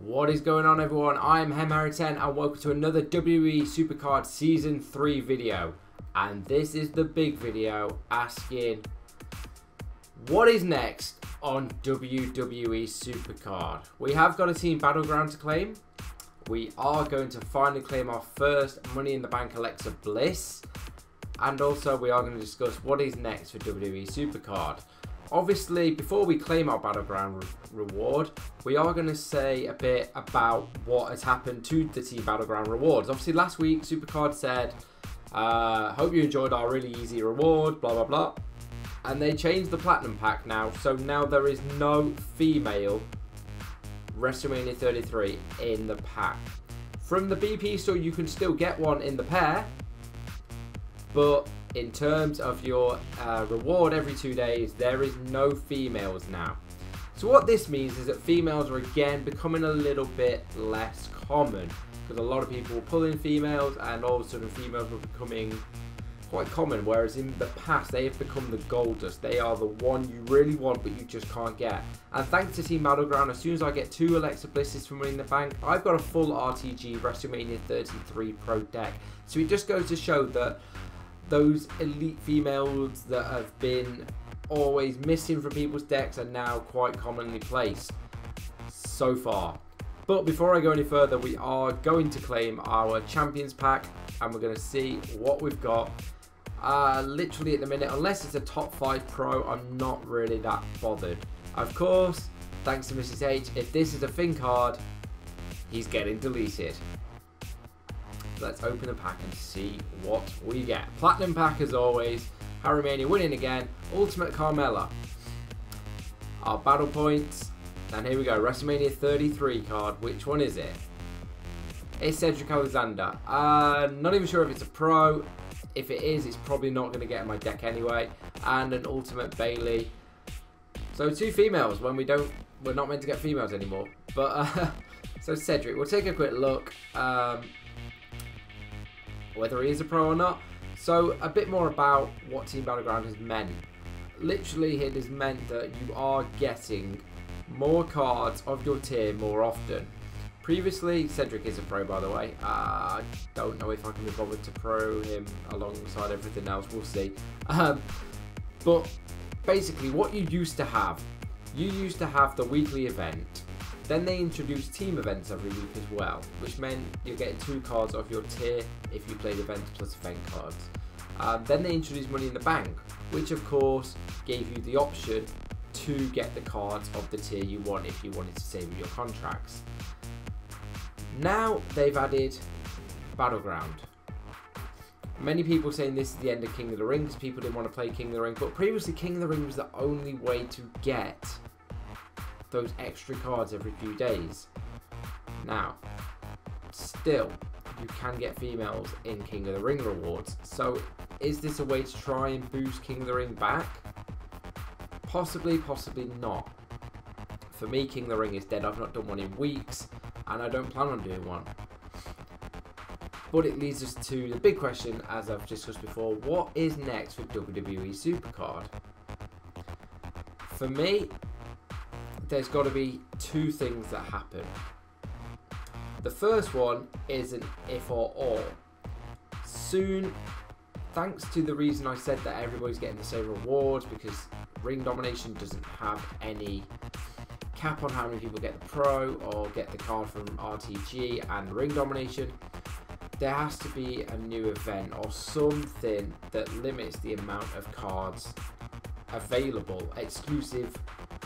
What is going on, everyone? I'm Hem10 and welcome to another WWE Supercard Season 3 video. And this is the big video asking what is next on WWE Supercard. We have got a Team Battleground to claim. We are going to finally claim our first Money in the Bank Alexa Bliss. And also we are going to discuss what is next for WWE Supercard. Obviously, before we claim our Battleground reward, we are going to say a bit about what has happened to the Team Battleground rewards. Obviously, last week, Supercard said, hope you enjoyed our really easy reward, blah, blah, blah. And they changed the Platinum Pack now, so now there is no female WrestleMania 33 in the pack. From the BP store, you can still get one in the pair, but in terms of your reward every 2 days, there is no females now. So what this means is that females are again becoming a little bit less common, because a lot of people were pulling females and all of a sudden females were becoming quite common, whereas in the past they have become the gold dust. They are the one you really want but you just can't get. And thanks to Team Battleground, as soon as I get 2 Alexa Blisses from Money in the Bank, I've got a full RTG WrestleMania 33 Pro deck. So it just goes to show that those elite females that have been always missing from people's decks are now quite commonly placed so far. But before I go any further, we are going to claim our Champions Pack and we're going to see what we've got. Literally at the minute, unless it's a top 5 pro, I'm not really that bothered. Of course, thanks to Mrs. H, if this is a Fin card, he's getting deleted. Let's open the pack and see what we get. Platinum Pack as always. Harry Mania winning again. Ultimate Carmella. Our battle points. And here we go. WrestleMania 33 card. Which one is it? It's Cedric Alexander. Not even sure if it's a pro. If it is, it's probably not going to get in my deck anyway. And an Ultimate Bailey. So 2 females when we're not meant to get females anymore. But so Cedric, we'll take a quick look. Whether he is a pro or not. So a bit more about what Team Battleground has meant. Literally, it has meant that you are getting more cards of your tier more often. Previously, Cedric is a pro, by the way. I don't know if I can be bothered to pro him alongside everything else. We'll see. But basically, what you used to have the weekly event. Then they introduced team events every week as well, which meant you're getting 2 cards of your tier if you played events plus event cards. Then they introduced Money in the Bank, which of course gave you the option to get the cards of the tier you want if you wanted to save your contracts. Now they've added Battleground. Many people saying this is the end of King of the Ring because people didn't want to play King of the Ring, but previously King of the Ring was the only way to get those extra cards every few days. Now, still, you can get females in King of the Ring rewards. So, is this a way to try and boost King of the Ring back? Possibly, possibly not. For me, King of the Ring is dead. I've not done one in weeks, and I don't plan on doing one. But it leads us to the big question, as I've discussed before, what is next for WWE Supercard? For me, there's got to be 2 things that happen. The first one is an if or all. Soon, thanks to the reason I said that everybody's getting the same rewards, because Ring Domination doesn't have any cap on how many people get the pro or get the card from RTG and Ring Domination, there has to be a new event or something that limits the amount of cards available, exclusive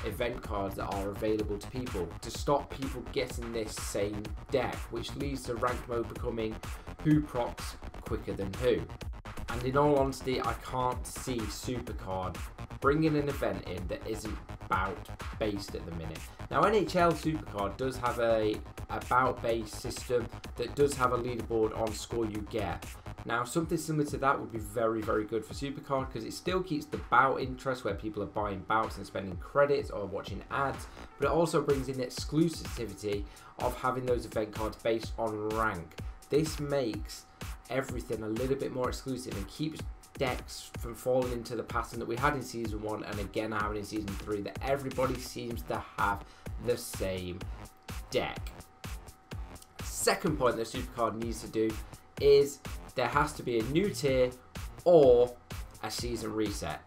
event cards that are available to people, to stop people getting this same deck, which leads to ranked mode becoming who procs quicker than who. And in all honesty, I can't see Supercard bringing an event in that isn't bout based at the minute. Now NHL Supercard does have a bout based system that does have a leaderboard on score you get. Now something similar to that would be very, very good for Supercard, because it still keeps the bout interest where people are buying bouts and spending credits or watching ads, but it also brings in the exclusivity of having those event cards based on rank. This makes everything a little bit more exclusive and keeps decks from falling into the pattern that we had in Season 1 and again having in Season 3, that everybody seems to have the same deck. second point that Supercard needs to do is there has to be a new tier or a season reset.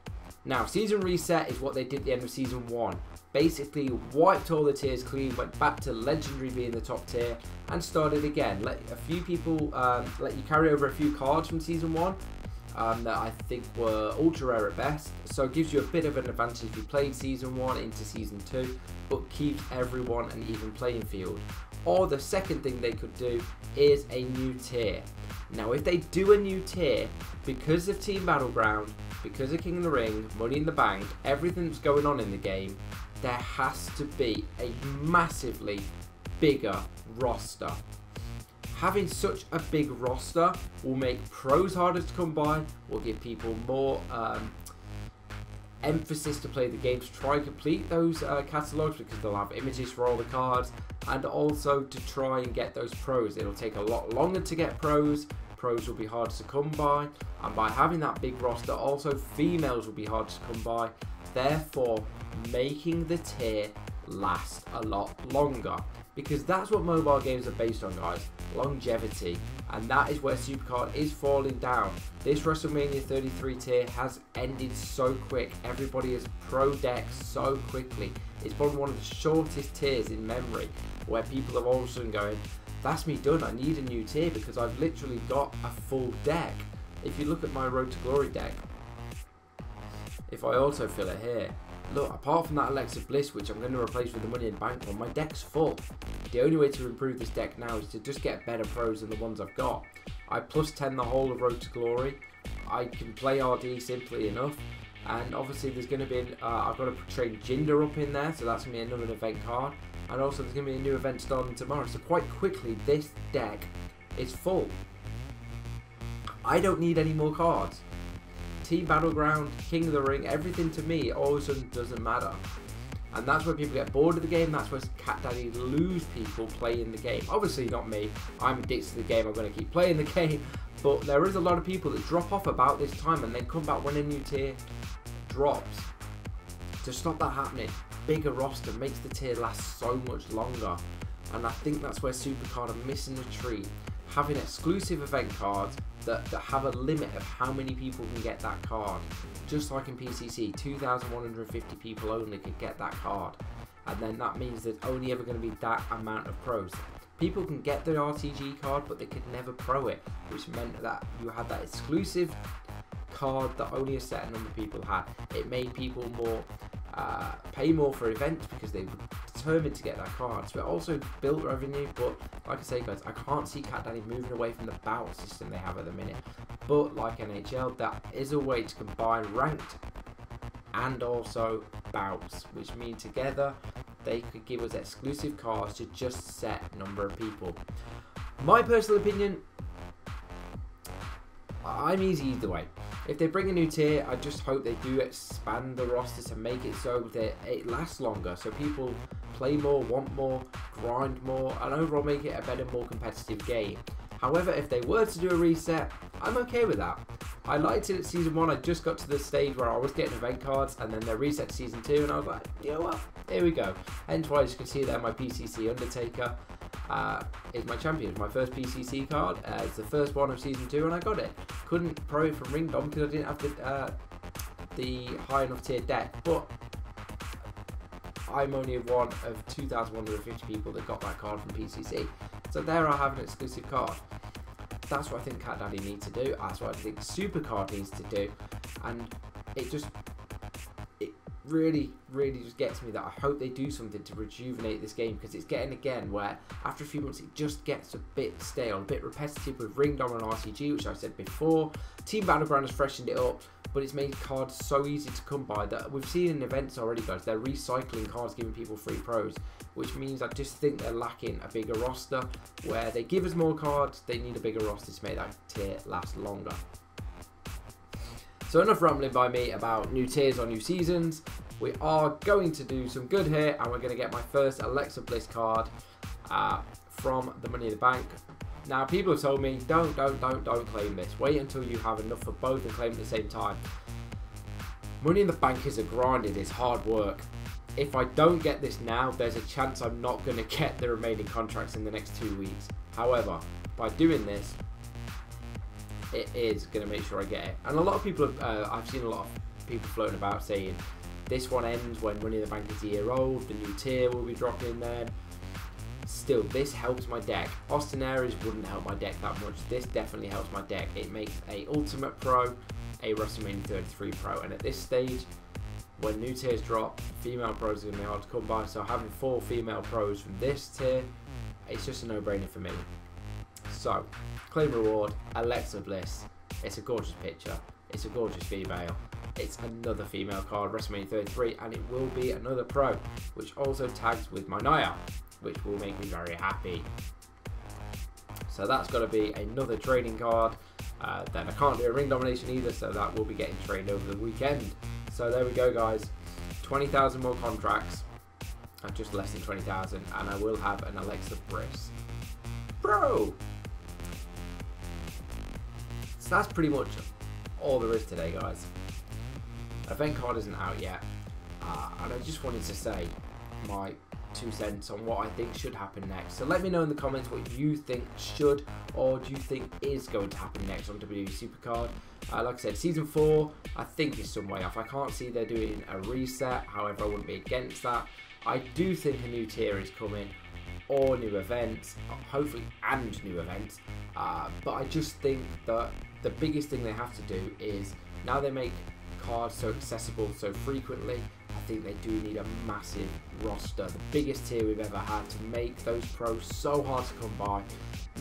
Now, season reset is what they did at the end of season 1. Basically wiped all the tiers clean, went back to legendary being the top tier, and started again. Let a few people, let you carry over a few cards from season 1 that I think were ultra rare at best. So it gives you a bit of an advantage if you played season 1 into season 2, but keeps everyone an even playing field. Or the second thing they could do is a new tier. Now, if they do a new tier, because of Team Battleground, because of King of the Ring, Money in the Bank, everything that's going on in the game, there has to be a massively bigger roster. Having such a big roster will make pros harder to come by, will give people more emphasis to play the game, to try and complete those catalogs, because they'll have images for all the cards, and also to try and get those pros. It'll take a lot longer to get pros. Pros will be harder to come by, and by having that big roster, also females will be harder to come by, therefore making the tier last a lot longer, because that's what mobile games are based on, guys, longevity, and that is where Supercard is falling down. This WrestleMania 33 tier has ended so quick. Everybody has pro decks so quickly. It's probably one of the shortest tiers in memory, where people have all of a sudden going, that's me done, I need a new tier because I've literally got a full deck. If you look at my Road to Glory deck, if I autofill it here, look, apart from that Alexa Bliss, which I'm going to replace with the Money in the Bank one, my deck's full. The only way to improve this deck now is to just get better pros than the ones I've got. I plus 10 the whole of Road to Glory. I can play RD simply enough. And obviously there's going to be, I've got to trade Jinder up in there, so that's going to be another event card. And also there's going to be a new event starting tomorrow. So quite quickly this deck is full. I don't need any more cards. Team Battleground, King of the Ring, everything to me all of a sudden doesn't matter. And that's where people get bored of the game. That's where Cat Daddy lose people playing the game. Obviously not me. I'm addicted to the game. I'm going to keep playing the game. But there is a lot of people that drop off about this time and then come back when a new tier drops. To stop that happening, bigger roster makes the tier last so much longer. And I think that's where Supercard are missing the treat. Having exclusive event cards that have a limit of how many people can get that card. Just like in PCC, 2,150 people only could get that card. And then that means there's only ever going to be that amount of pros. People can get the RTG card, but they could never pro it, which meant that you had that exclusive card that only a set number of people had. It made people more pay more for events because they were determined to get that card. So it also built revenue, but like I say, guys, I can't see Cat Daddy moving away from the bout system they have at the minute. But like NHL, that is a way to combine ranked and also bouts, which mean together they could give us exclusive cards to just set number of people. My personal opinion, I'm easy either way. If they bring a new tier, I just hope they do expand the roster to make it so that it lasts longer, so people play more, want more, grind more, and overall make it a better, more competitive game. However, if they were to do a reset, I'm okay with that. I liked it at Season 1, I just got to the stage where I was getting event cards, and then they reset to Season 2, and I was like, you know what, here we go. Hence why, as you can see there, my PCC Undertaker is my champion. My first PCC card. It's the first one of Season 2, and I got it. Couldn't pro it from Ringdom because I didn't have the high enough tier deck, but I'm only one of 2,150 people that got that card from PCC. So there I have an exclusive card. That's what I think Cat Daddy needs to do. That's what I think Supercard needs to do. And it really just gets me that I hope they do something to rejuvenate this game, because it's getting again where after a few months it just gets a bit stale, a bit repetitive with Ringdom and RCG, which I said before. Team Battleground has freshened it up, but it's made cards so easy to come by that we've seen in events already, guys. They're recycling cards, giving people free pros, which means I just think they're lacking a bigger roster. Where they give us more cards, they need a bigger roster to make that tier last longer. So enough rambling by me about new tiers or new seasons. We are going to do some good here, and we're going to get my first Alexa Bliss card from the Money in the Bank. Now, people have told me, don't claim this. Wait until you have enough for both and claim at the same time. Money in the Bank is a grind, it is hard work. if I don't get this now, there's a chance I'm not going to get the remaining contracts in the next 2 weeks. However, by doing this, it is going to make sure I get it. And a lot of people, I've seen a lot of people floating about saying this one ends when Money in the Bank is a year old, the new tier will be dropping in then. Still, this helps my deck. Austin Aries wouldn't help my deck that much. This definitely helps my deck. It makes a Ultimate Pro, a WrestleMania 33 Pro, and at this stage, when new tiers drop, female pros are going to be hard to come by, so having 4 female pros from this tier, it's just a no-brainer for me. So, claim reward, Alexa Bliss. It's a gorgeous picture. It's a gorgeous female. It's another female card, WrestleMania 33, and it will be another pro, which also tags with my Naya, which will make me very happy. So that's got to be another trading card. Then I can't do a ring domination either, so that will be getting traded over the weekend. So there we go, guys. 20,000 more contracts. Just less than 20,000, and I will have an Alexa Bliss. Bro! So that's pretty much all there is today, guys. Event card isn't out yet, and I just wanted to say my 2 cents on what I think should happen next. So let me know in the comments what you think should or do you think is going to happen next on WWE Supercard. Like I said, Season 4 I think is some way off. I can't see they're doing a reset, however I wouldn't be against that. I do think a new tier is coming or new events, hopefully, and new events, but I just think that the biggest thing they have to do is, now they make cards so accessible so frequently, I think they do need a massive roster, the biggest tier we've ever had, to make those pros so hard to come by,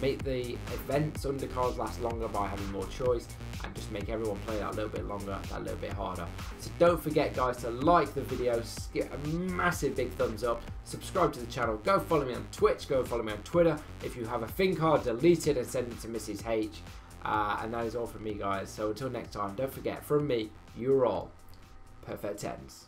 make the events undercards last longer by having more choice, and just make everyone play that little bit longer, that little bit harder. So don't forget, guys, to like the video, get a massive big thumbs up, subscribe to the channel, go follow me on Twitch, go follow me on Twitter. If you have a thing card, delete it and send it to Mrs. H. And that is all from me, guys. So until next time, don't forget, from me, you're all perfect tens.